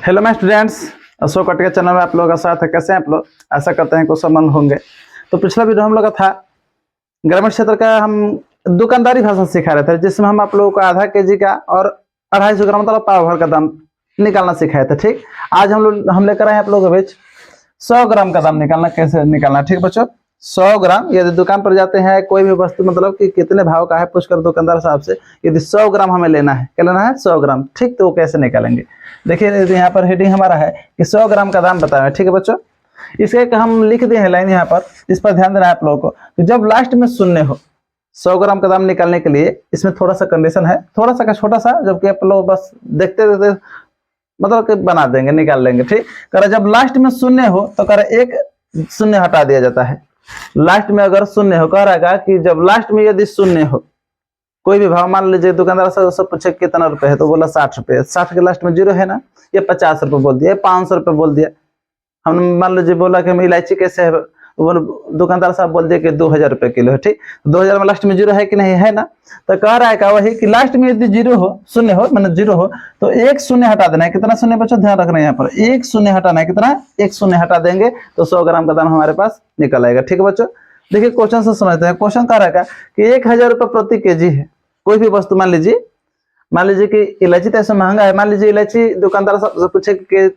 Hello my students, Ashok कटिया channel में आप लोगों का साथ है। कैसे हैं आप लोग? आशा करते हैं कुशल मंगल होंगे। तो पिछला वीडियो हम लोग का था ग्रामीण क्षेत्र का, हम दुकानदारी भाषा सिखा रहे थे, जिसमें हम आप लोगों को आधा केजी का और 250 ग्राम मतलब पाव भर का दाम निकालना सिखाए थे। ठीक, आज हम लेकर आए हैं आप लोगों के बीच 100 ग्राम का दाम निकालना, कैसे निकालना। ठीक बच्चों, 100 ग्राम यदि दुकान पर जाते हैं, कोई भी वस्तु मतलब कि कितने भाव का है पूछकर दुकानदार साहब से, यदि 100 ग्राम हमें लेना है, क्या लेना है? 100 ग्राम। ठीक, तो वो कैसे निकालेंगे? देखिए यहाँ पर हेडिंग हमारा है कि 100 ग्राम का दाम बताया। ठीक है बच्चों, इसके हम लिख दिए हैं लाइन यहाँ पर, इस पर ध्यान देना है आप लोगों को कि जब लास्ट में शून्य हो 100 ग्राम का दाम निकालने के लिए, इसमें थोड़ा सा कंडीशन है, थोड़ा सा का छोटा सा, जबकि आप लोग बस देखते देखते मतलब कि बना देंगे, निकाल लेंगे। ठीक, कर जब लास्ट में शून्य हो तो कर एक शून्य हटा दिया जाता है। लास्ट में अगर शून्य हो, कह रहा है कि जब लास्ट में यदि शून्य हो, कोई भी भाव, मान लीजिए दुकानदार से पूछे कितना रुपए है, तो बोला 60 रुपए। 60 के लास्ट में जीरो है ना, ये 50 रुपए बोल दिया, 500 रुपए बोल दिया। हम मान लीजिए बोला कि हम इलायची कैसे है, दुकानदार साहब बोल दिया कि 2000 रुपए किलो है। ठीक, 2000 में लास्ट में जीरो है कि नहीं है ना, तो कह रहा है का वही कि लास्ट में यदि जीरो हो, शून्य हो, मतलब जीरो हो, तो एक शून्य हटा देना है। कितना शून्य बच्चों? ध्यान रखना है यहाँ पर, एक शून्य हटाना है। कितना? एक शून्य हटा देंगे तो 100 ग्राम का दाम हमारे पास निकल आएगा। ठीक है बच्चों, देखिए क्वेश्चन से समझते हैं। क्वेश्चन कह रहा है कि 1000 रुपए प्रति केजी है कोई भी वस्तु। मान लीजिए कि इलायची तो ऐसा महंगा है, मान लीजिए इलायची दुकानदार साहब से पूछे कि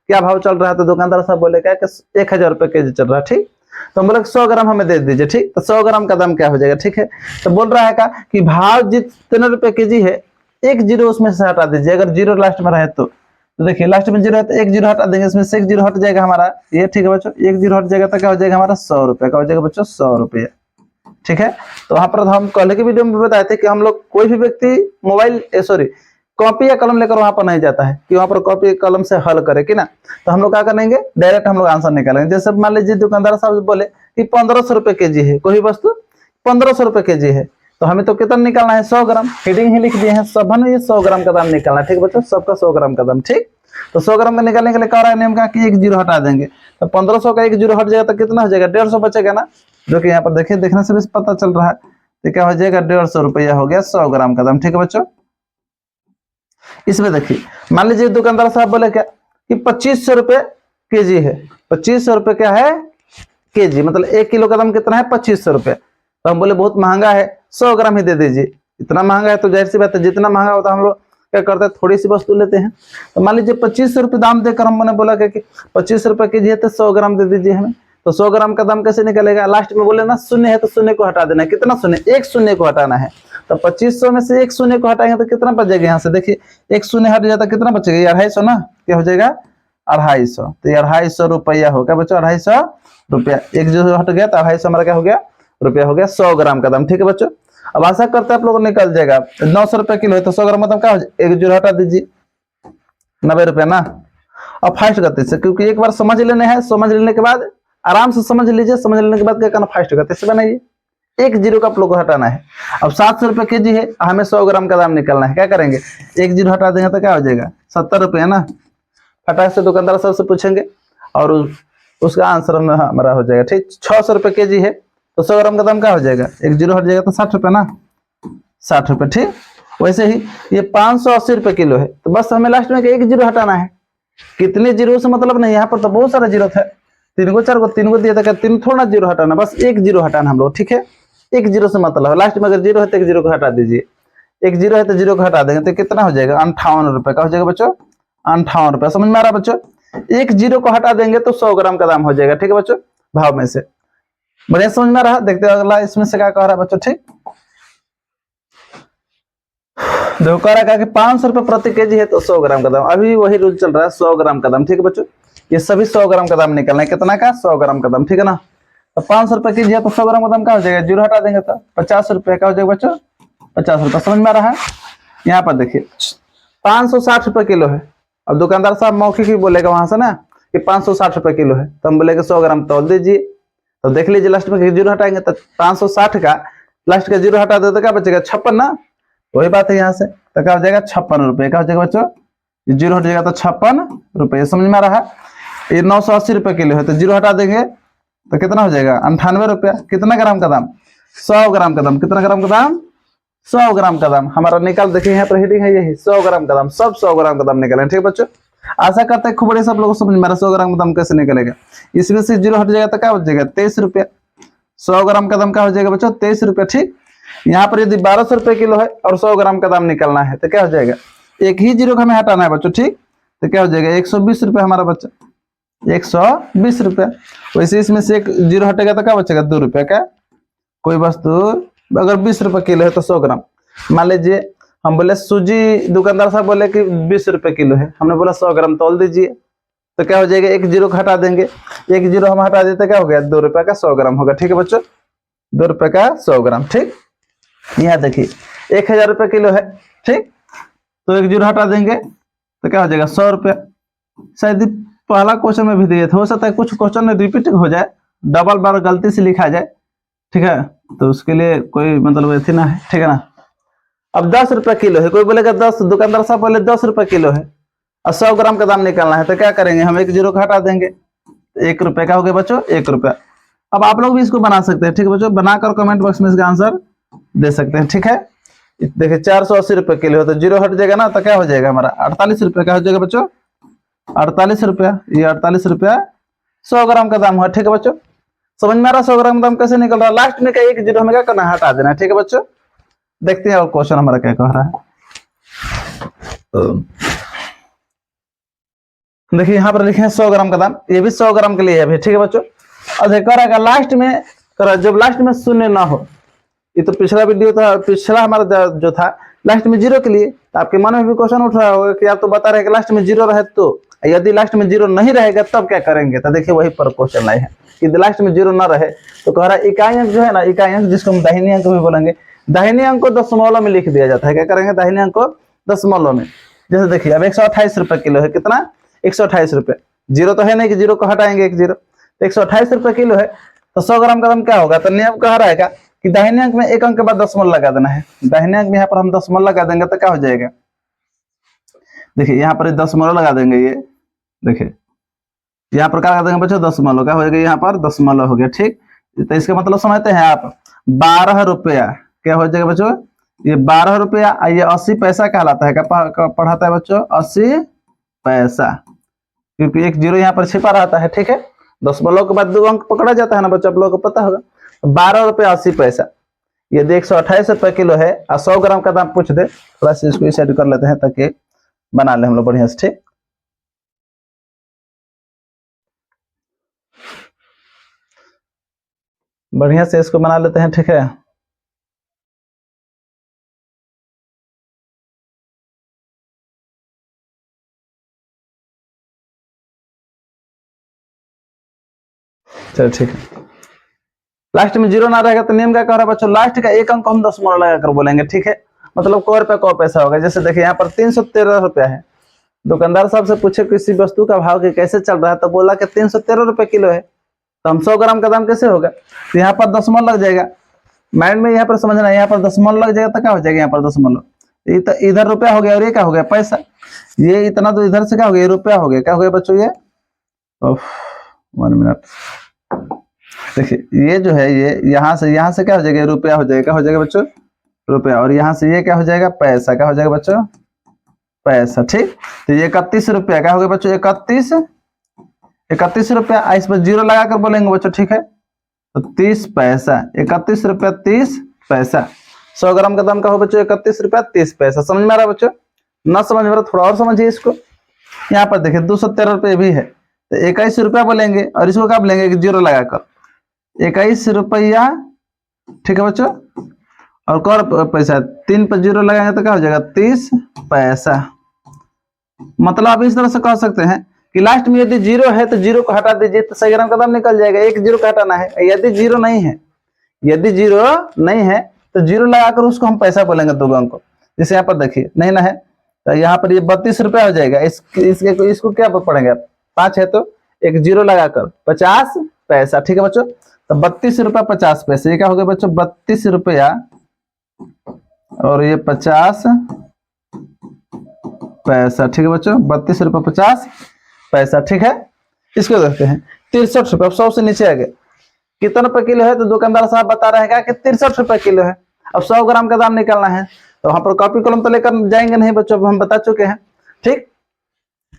क्या भाव चल रहा है, तो दुकानदार साहब बोले क्या कि 1000 रुपए केजी चल रहा है। ठीक, तो हम बोले 100 ग्राम हमें दे दीजिए। ठीक, तो 100 ग्राम का दाम क्या हो जाएगा? ठीक है, तो बोल रहा है कि भाव जितने रुपए केजी है, एक जीरो उसमें से हटा दीजिए। अगर जीरो लास्ट में रहे तो देखिए लास्ट में जीरो है तो एक जीरो हटा देंगे, इसमें से एक जीरो हट जाएगा हमारा ये। ठीक है बच्चों, एक जीरो हट जाएगा तो क्या हो जाएगा हमारा? 100 रुपए का हो जाएगा बच्चों, 100 रुपये। ठीक है, तो वहां पर हम पहले की वीडियो में बताए थे कि हम लोग, कोई भी व्यक्ति मोबाइल कॉपी या कलम लेकर वहां पर नहीं जाता है कि वहां पर कॉपी कलम से हल करे कि ना, तो हम लोग क्या करेंगे, डायरेक्ट हम लोग आंसर निकालेंगे। जैसे मान लीजिए दुकानदार साहब बोले कि 1500 रुपए केजी है, कोई वस्तु 1500 रुपए केजी है, तो हमें तो कितना निकालना है? 100 ग्राम। हेडिंग ही लिख दिए हैं, सब ये 100 ग्राम का दाम निकालना है। ठीक बच्चों, सबका 100 ग्राम का दाम। ठीक, तो 100 ग्राम का निकालने के लिए कह रहा है नियम का कि एक जीरो हटा देंगे, तो 1500 का एक जीरो हट जाएगा तो कितना हो जाएगा? 150 बचेगा ना, जो कि यहाँ पर देखिए, देखने से भी पता चल रहा है। तो क्या हो जाएगा? 150 रुपया हो गया 100 ग्राम का दाम। ठीक है बच्चों, इसमें देखिए मान लीजिए दुकानदार साहब बोले क्या कि 2500 रुपए केजी है। 2500 रुपए क्या है? केजी, मतलब 1 किलो का दाम कितना है? 2500 रुपए। तो हम बोले बहुत महंगा है, 100 ग्राम ही दे दीजिए। इतना महंगा है तो जाहिर सी बात है, जितना महंगा होता है हम लोग क्या करते हैं, थोड़ी सी वस्तु लेते हैं। तो मान लीजिए 2500 रुपये दाम देकर हमने बोला कि 25 रुपए केजी है तो 100 ग्राम दे दीजिए हमें। तो 100 ग्राम का दाम कैसे निकलेगा? लास्ट में बोले ना शून्य है तो शून्य को हटा देना है। कितना शून्य? एक शून्य को हटाना है। तो 2500 में से एक शून्य को हटाएंगे तो कितना बचेगा? यहाँ से देखिए एक शून्य हट जाता, कितना बचेगा? 250 ना, क्या हो जाएगा? 250। तो 250 रुपया हो गया बच्चों, 250 रुपया। एक जो हट गया तो 250 हमारा क्या हो गया? रुपया हो गया 100 ग्राम का दाम। ठीक है बच्चों, अब आशा करते हैं आप लोगों को निकल जाएगा। 900 रुपए किलो है तो 100 ग्राम मतलब क्या हो जाएगा? एक जीरो हटा दीजिए, 90 रुपया ना। अब फास्ट गति से, क्योंकि एक बार समझ लेने हैं, समझ लेने के बाद आराम से समझ लीजिए, समझ लेने के बाद क्या करना? फास्ट गति से बनाइए। एक जीरो का आप लोग को हटाना है। अब 700 रुपए केजी है, हमें 100 ग्राम का दाम निकलना है। क्या करेंगे? एक जीरो हटा देंगे तो क्या हो जाएगा? 70 रुपये ना। फटाक से दुकानदार साहब से पूछेंगे और उसका आंसर हमारा हो जाएगा। ठीक, 600 रुपए केजी है तो 100 ग्राम का दाम क्या हो जाएगा? एक जीरो हट जाएगा तो 60 रुपये ना, 60 रुपये। ठीक, वैसे ही ये 580 रुपए किलो है, तो बस हमें लास्ट में एक जीरो हटाना है। कितने जीरो से मतलब नहीं, यहाँ पर तो बहुत सारा जीरो था, 3 को 4 को 3 को दिया था, क्या 3 थोड़ा जीरो हटाना, बस एक जीरो हटाना हम लोग। ठीक है, एक जीरो से मतलब लास्ट में अगर जीरो है तो एक जीरो को हटा दीजिए। एक जीरो है तो जीरो को हटा देंगे तो कितना हो जाएगा? 58 रुपए का हो जाएगा बच्चों, 58 रुपए। समझ में आ रहा बच्चों? एक जीरो को हटा देंगे तो 100 ग्राम का दाम हो जाएगा। ठीक है बच्चों, भाव में से बढ़िया समझ में आ रहा? देखते हैं अगला इसमें से क्या कह रहा है बच्चों। ठीक, देखो कह रहा है कि 500 रुपए प्रति केजी है तो 100 ग्राम का दाम, अभी वही रूल चल रहा है, 100 ग्राम का दाम। ठीक है बच्चों, ये सभी 100 ग्राम का दाम निकलना है। कितना का? 100 ग्राम का दाम। ठीक है ना, तो 500 रुपए केजी है तो 100 ग्राम का दाम क्या हो जाएगा? जीरो हटा देंगे तो 50 रुपए का हो जाएगा बच्चों, 50 रुपए। समझ में आ रहा है? यहाँ पर देखिए 560 रुपए किलो है। अब दुकानदार साहब मौखिक ही बोलेगा वहां से ना कि 560 रुपए किलो है, तो हम बोलेंगे 100 ग्राम तौल दीजिए। तो देख लीजिए लास्ट में जीरो हटाएंगे तो 560 का लास्ट का जीरो हटा दे तो क्या बचेगा? 56 ना। वही बात है यहाँ से, तो क्या हो जाएगा? 56 रुपए का हो जाएगा बच्चों, जीरो हट जाएगा तो 56 रुपये। समझ में आ रहा है? ये 980 रुपए किलो है तो जीरो हटा देंगे तो कितना हो जाएगा? 98 रुपया। कितना ग्राम का दाम? 100 ग्राम का दाम। कितना ग्राम का दाम? 100 ग्राम का दाम हमारा निकाल। देखिए यहाँ पर हेडिंग है यही 100 ग्राम का दाम, सब 100 ग्राम का दाम निकालें। ठीक है बच्चों, आशा करते हैं खूब बड़े सब लोगों को समझ में 100 ग्राम का दाम कैसे निकलेगा। इसमें से 0 हट जाएगा तो क्या बचेगा 23 रुपया। 100 ग्राम का दाम क्या हो जाएगा बच्चों 23 रुपया। ठीक, यहाँ पर यदि 1200 रुपये किलो है और 100 ग्राम का दाम निकलना है तो क्या हो जाएगा, एक ही जीरो हमें हटाना है बच्चों। ठीक, तो क्या हो जाएगा 120 रुपया हमारा बच्चा, 120 रुपया। वैसे इसमें से एक जीरो हटेगा तो क्या बचेगा 2 रुपया का। कोई वस्तु अगर 20 रुपये किलो है तो 100 ग्राम, मान लीजिए हम बोले सूजी, दुकानदार साहब बोले कि 20 रुपये किलो है, हमने बोला 100 ग्राम तोल दीजिए, तो क्या हो जाएगा एक जीरो को हटा देंगे, एक जीरो हम हटा देते क्या हो गया 2 रुपये का 100 ग्राम होगा। ठीक है बच्चों, 2 रुपये का 100 ग्राम। ठीक, यहाँ देखिए 1000 रुपये किलो है। ठीक, तो एक जीरो हटा देंगे तो क्या हो जाएगा 100 रुपया। शायद पहला क्वेश्चन में भी दिए थे, हो सकता है कुछ क्वेश्चन में रिपीट हो जाए, डबल बार गलती से लिखा जाए। ठीक है, तो उसके लिए कोई मतलब ऐसी ना है। ठीक है ना। अब 10 रुपये किलो है, कोई बोलेगा 10, दुकानदार साहब बोले 10 रुपये किलो है और 100 ग्राम का दाम निकालना है, तो क्या करेंगे हम एक जीरो को हटा देंगे, 1 रुपये का हो गया बच्चों 1 रुपया। अब आप लोग भी इसको बना सकते हैं। ठीक है बच्चों, बनाकर कमेंट बॉक्स में इसका आंसर दे सकते हैं। ठीक है, देखिए 480 रुपये किलो है तो जीरो हट जाएगा ना, तो क्या हो जाएगा हमारा 48 रुपये का हो जाएगा बच्चों, 48 रुपया। ये 48 रुपया 100 ग्राम का दाम हुआ। ठीक है बच्चों, समझ में आ रहा 100 ग्राम दाम कैसे निकल रहा है। लास्ट में क्या एक जीरो हमें क्या करना है हटा देना है। ठीक है बच्चों, देखते हैं और क्वेश्चन हमारा क्या कह रहा है। देखिए यहाँ पर लिखे हैं 100 ग्राम का दाम, ये भी 100 ग्राम के लिए है। ठीक है बच्चों, और कह रहा है लास्ट में जब लास्ट में शून्य ना हो, ये तो पिछला वीडियो था, पिछला हमारा जो था लास्ट में जीरो के लिए, तो आपके मन में भी क्वेश्चन उठ रहा होगा कि आप तो बता रहे हैं कि लास्ट में जीरो रहे, तो यदि लास्ट में जीरो नहीं रहेगा तब क्या करेंगे। तो देखिए वही पर क्वेश्चन लाए हैं कि लास्ट में जीरो ना रहे तो कह रहा है इकाई अंक जो है ना, इकाई अंक जिसको हम दाहिनी अंक भी बोलेंगे, दाहिने अंक को दशमलव में लिख दिया जाता है। क्या करेंगे दाहिने अंक को दशमलव में। जैसे देखिए अब 128 रुपये किलो है, कितना 128 रुपये, जीरो तो है नहीं कि जीरो को हटाएंगे एक जीरो, तो 128 रुपये किलो है तो 100 ग्राम का दाम क्या होगा। तो नियम कह रहा है कि दाहिने अंक में एक अंक के बाद दशमलव लगा देना है, दाहिने अंक में यहाँ पर हम दशमलव लगा देंगे तो क्या हो जाएगा, देखिए यहाँ पर दशमलव लगा देंगे, ये देखिए यहाँ पर क्या लगा देंगे बच्चों दशमलव, क्या हो जाएगा यहाँ पर दशमलव हो गया। ठीक, तो इसका मतलब समझते हैं आप 12 रुपया क्या हो जाएगा बच्चों, ये 12 रुपया, ये 80 पैसा कहलाता है। क्या पढ़ाता है बच्चों 80 पैसा, क्योंकि एक जीरो यहाँ पर छिपा रहता है। ठीक है, दशमलव के बाद 2 अंक पकड़ा जाता है ना बच्चों, आप लोगों को पता होगा। 12 रुपया 80 पैसा, यदि 128 रुपये किलो है और 100 ग्राम का दाम पूछ दे, थोड़ा सा इसको सेट कर लेते हैं ताकि बना ले हम लोग बढ़िया से। ठीक, बढ़िया से इसको बना लेते हैं। ठीक है, चलो ठीक है। लास्ट में जीरो ना रहेगा तो नियम क्या कह रहा है बच्चों, लास्ट का एक अंक हम दशमलव लगाकर बोलेंगे। ठीक है, मतलब क रुपया क पैसा होगा। जैसे देखिए यहाँ पर 313 रुपया है, दुकानदार साहब से पूछे किसी वस्तु का भाव कैसे चल रहा है, तो बोला कि 313 रुपये किलो है, तो हम 100 ग्राम का दाम कैसे होगा, तो यहाँ पर दशमलव लग जाएगा। माइंड में यहाँ पर समझना है, यहाँ पर दशमलव लग जाएगा तो क्या हो जाएगा यहाँ पर दशमलव, इधर रुपया हो गया और ये क्या हो गया पैसा, ये इतना तो इधर से क्या हो गया रुपया हो गया। क्या हो गया बच्चों ये 1 मिनट, देखिए ये जो है ये यहाँ से क्या हो जाएगा रुपया हो जाएगा। क्या हो जाएगा बच्चों रुपया, और यहाँ से ये क्या हो जाएगा पैसा। क्या हो जाएगा बच्चों पैसा। ठीक, तो ये 31 रुपया क्या हो गया बच्चों 31 रुपया, इस पर जीरो लगा कर बोलेंगे बच्चों। ठीक है, तो 30 पैसा, 31 रुपया 30 पैसा। 100 ग्राम का दाम का हो बच्चों 31 रुपया 30 पैसा। समझ में आ रहा है बच्चों, ना समझ में आ रहा थोड़ा और समझिए इसको। यहाँ पर देखिए 213 रुपये भी है, तो 21 रुपया बोलेंगे और इसको क्या बोलेंगे जीरो लगाकर 21 रुपया। ठीक है बच्चों, और कौन पैसा 3 पर जीरो लगाएंगे तो क्या हो जाएगा 30 पैसा। मतलब आप इस तरह से कह सकते हैं कि लास्ट में यदि जीरो है तो जीरो को हटा दीजिए तो 100 ग्राम का दाम निकल जाएगा। एक जीरो को हटाना है, यदि जीरो नहीं है, यदि जीरो नहीं है तो जीरो लगाकर उसको हम पैसा बोलेंगे 2 अंक को। जैसे यहाँ पर देखिए नहीं ना है तो यहाँ पर ये 32 रुपया हो जाएगा। इसको क्या पढ़ेंगे आप, 5 है तो एक जीरो लगाकर 50 पैसा। ठीक है बच्चों, तो 32 रुपया 50 पैसे, ये क्या हो गया बच्चों 32 रुपया और ये 50 पैसा। ठीक है बच्चों, 32 रुपया 50 पैसा। ठीक है, इसको देखते हैं 63 रुपये, 100 से नीचे आ गए। कितना रुपए किलो है, तो दुकानदार साहब बता रहे हैं कि 63 रुपए किलो है। अब 100 ग्राम का दाम निकालना है, तो वहां पर कॉपी कलम तो लेकर जाएंगे नहीं बच्चों, हम बता चुके हैं। ठीक,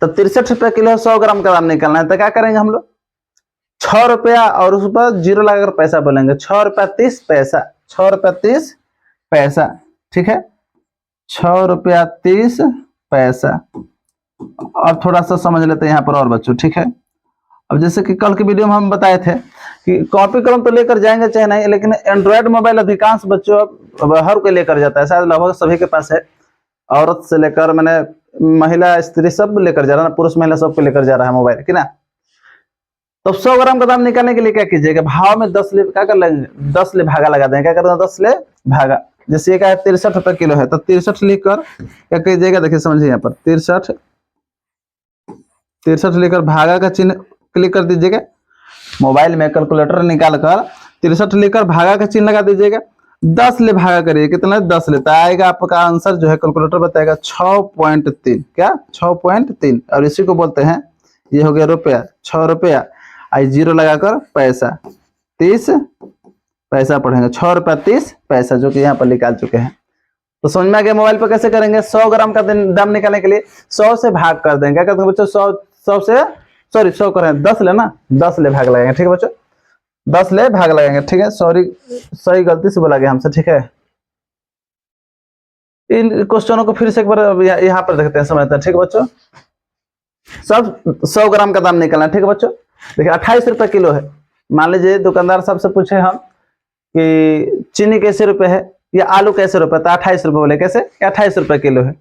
तो 63 रुपये किलो है, 100 ग्राम का दाम निकालना है। तो क्या करेंगे हम लोग, 6 रुपया और उस पर जीरो लगाकर पैसा बोलेंगे, 6 रुपया 30 पैसा, 6 रुपया 30 पैसा, ठीक है, 6 रुपया 30 पैसा। और थोड़ा सा समझ लेते हैं यहाँ पर और बच्चों, ठीक है। अब जैसे कि कल के वीडियो में हम बताए थे कि कॉपी कलम तो लेकर जाएंगे चाहे नहीं, लेकिन एंड्रॉयड मोबाइल अधिकांश बच्चों अब हर कोई लेकर जाता है, शायद लगभग सभी के पास है, औरत से लेकर मैंने महिला स्त्री सब लेकर जा रहा है, पुरुष महिला सबको लेकर जा रहा है मोबाइल, कि ना। तो 100 ग्राम का दाम निकालने के लिए क्या कीजिएगा, भाव में 10 ले क्या कर लेंगे, 10 ले भागा लगा देंगे, क्या करना, 10 ले भागा। जैसे ये क्या है 63 रुपये किलो है, तो 63 लिखकर क्या कीजिएगा, देखिए समझिए यहाँ पर 63 लिखकर भागा का चिन्ह क्लिक कर दीजिएगा, मोबाइल में कैलकुलेटर निकाल कर 63 लिखकर भागा का चिन्ह लगा दीजिएगा, 10 ले भागा करिए, कितना 10 लेता आएगा, आपका आंसर जो है कैलकुलेटर बताएगा 6.3, क्या 6.3, और इसी को बोलते हैं, ये हो गया रुपया, 6 रुपया, आई जीरो लगाकर पैसा, 30 पैसा पढ़ेंगे, 6 रुपया 30 पैसा, जो कि यहाँ पर निकाल चुके हैं। तो समझ में आ गया मोबाइल पर कैसे करेंगे। 100 ग्राम का दाम निकालने के लिए 100 से भाग कर देंगे, क्या करते हैं बच्चों, 100 से सॉरी 100 करें 10 ले ना, 10 ले भाग लगाएंगे, ठीक है बच्चों, 10 ले भाग लगाएंगे, ठीक है, सॉरी सही गलती से बोला गया हमसे, ठीक है। इन क्वेश्चनों को फिर से एक बार यहाँ पर देखते हैं, समझते हैं, ठीक है बच्चों। सब 100 ग्राम का दाम निकालना, ठीक है बच्चों। देखिए 28 रुपये किलो है, मान लीजिए दुकानदार साहब से पूछे हम कि चीनी कैसे रुपए है या आलू कैसे रुपए, तो 28 रुपये बोले, कैसे, 28 रुपये किलो है,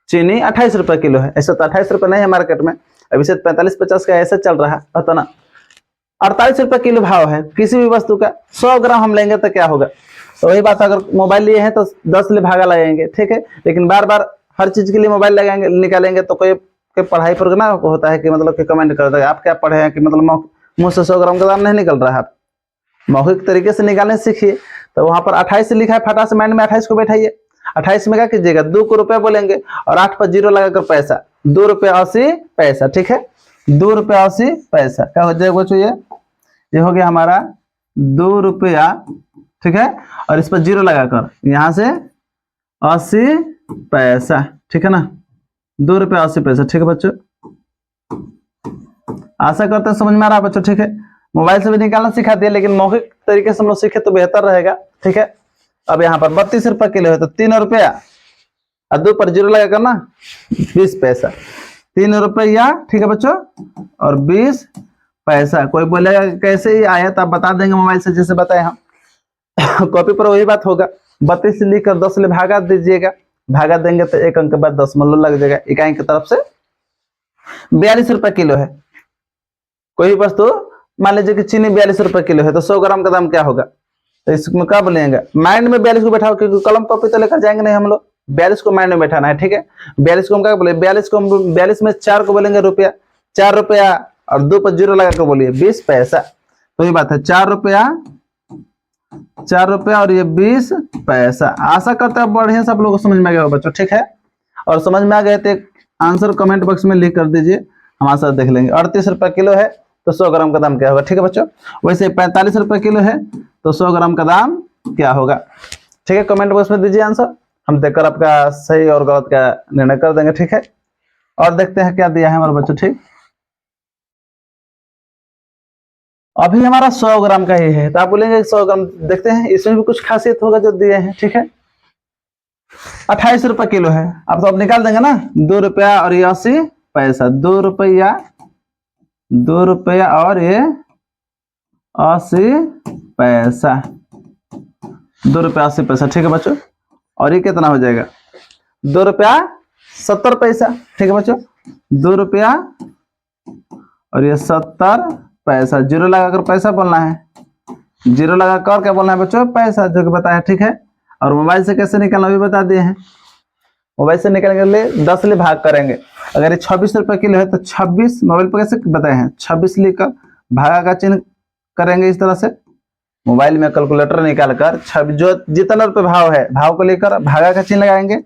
चीनी 28 रुपये किलो है, ऐसा तो 28 रुपये नहीं है मार्केट में, अभी से 45-50 का ऐसा चल रहा है, पता ना, 48 रुपये किलो भाव है किसी भी वस्तु का। 100 ग्राम हम लेंगे तो क्या होगा, तो वही बात, अगर मोबाइल लिए हैं तो 10 ले भागा लगाएंगे, ठीक है, लेकिन बार बार हर चीज के लिए मोबाइल लगाएंगे निकालेंगे तो कोई पढ़ाई पर ना होता है कि मतलब कि कमेंट कर देगा आप क्या पढ़े हैं, कि मतलब मुंह से 100 ग्राम का दाम नहीं निकल रहा है, मौखिक तरीके से निकालने सीखिए। तो वहां पर 28 से लिखा है, फटा से माइंड में 28 को बैठाइए, 28 में क्या कीजिएगा, 2 को रुपए बोलेंगे और 8 पर जीरो लगाकर पैसा, 2 रुपये 80 पैसा, ठीक है, 2 रुपये 80 पैसा, क्या हो जाएगा बच्चों, ये हो गया हमारा 2 रुपया, ठीक है, और इस पर जीरो लगाकर यहां से 80 पैसा, ठीक है ना, 2 रुपये 80 पैसा, ठीक है बच्चों। आशा करते हैं समझ में आ रहा है बच्चों, ठीक है। मोबाइल से भी निकालना सिखा दिया, लेकिन मौखिक तरीके से हम लोग सीखे तो बेहतर रहेगा, ठीक है। अब यहाँ पर 32 रुपये किलो है, तो 3 रुपया और 2 पर जीरो लगा करना 20 पैसा, 3 रुपया, ठीक है बच्चों, और 20 पैसा। कोई बोलेगा कैसे ही आया, तो आप बता देंगे मोबाइल से, जैसे बताए हम कॉपी पर वही बात होगा, 32 से लिखकर 10 ले भागा दीजिएगा, भागा देंगे तो एक अंक के बाद 10 मतलब लग जाएगा, इकाई की तरफ से 42 रुपये किलो है। कोई वस्तु मान लीजिए कि चीनी 42 रुपये किलो है, तो 100 ग्राम का दाम क्या होगा, तो इसमें क्या बोलेंगे, माइंड में 42 को बैठाओ, क्योंकि कलम कॉपी तो लेकर जाएंगे नहीं हम लोग, 42 को माइंड में बैठाना है, ठीक है। 42 को हम क्या बोले, 42 में 4 को बोलेंगे रुपया, 4 रुपया और 2 पर जीरो लगा कर बोलिए 20 पैसा, तो ये बात है 4 रुपया और ये 20 पैसा। आशा करते हैं बढ़िया सब लोगों को समझ में आ गया बच्चों, ठीक है। और समझ में आ गए तो आंसर कमेंट बॉक्स में लिख कर दीजिए, हमारे साथ देख लेंगे। 38 रुपये किलो है तो 100 ग्राम का दाम क्या होगा, ठीक है बच्चों। वैसे 45 रुपये किलो है तो 100 ग्राम का दाम क्या होगा, ठीक है। कमेंट बॉक्स में दीजिए आंसर, हम देखकर आपका सही और गलत का निर्णय कर देंगे, ठीक है। और देखते हैं क्या दिया है हमारे बच्चों, ठीक। अभी हमारा 100 ग्राम का ही है, तो आप बोलेंगे 100 ग्राम, देखते हैं इसमें भी कुछ खासियत होगा जो दिए हैं, ठीक है। 28 रुपये किलो है, आप तो अब निकाल देंगे ना, 2 रुपया और ये 80 पैसा, 2 रुपया और ये 80 पैसा, 2 रुपया 80 पैसा, ठीक है बच्चों। और ये कितना हो जाएगा, 2 रुपया 70 पैसा, ठीक है बच्चों, 2 रुपया और ये 70 पैसा। जीरो लगाकर पैसा बोलना है, जीरो लगाकर क्या बोलना है बच्चों, पैसा, जो कि बताया, ठीक है। और मोबाइल से कैसे निकालना भी बता दिए हैं। मोबाइल से निकालने के लिए 10 ले भाग करेंगे, अगर ये 26 रुपये किलो है तो 26 मोबाइल पर कैसे बताए हैं, 26 लेकर भागा का चिन्ह करेंगे इस तरह से, मोबाइल में कैलकुलेटर निकालकर जो जितना रुपये भाव है, भाव को लेकर भागा का चिन्ह लगाएंगे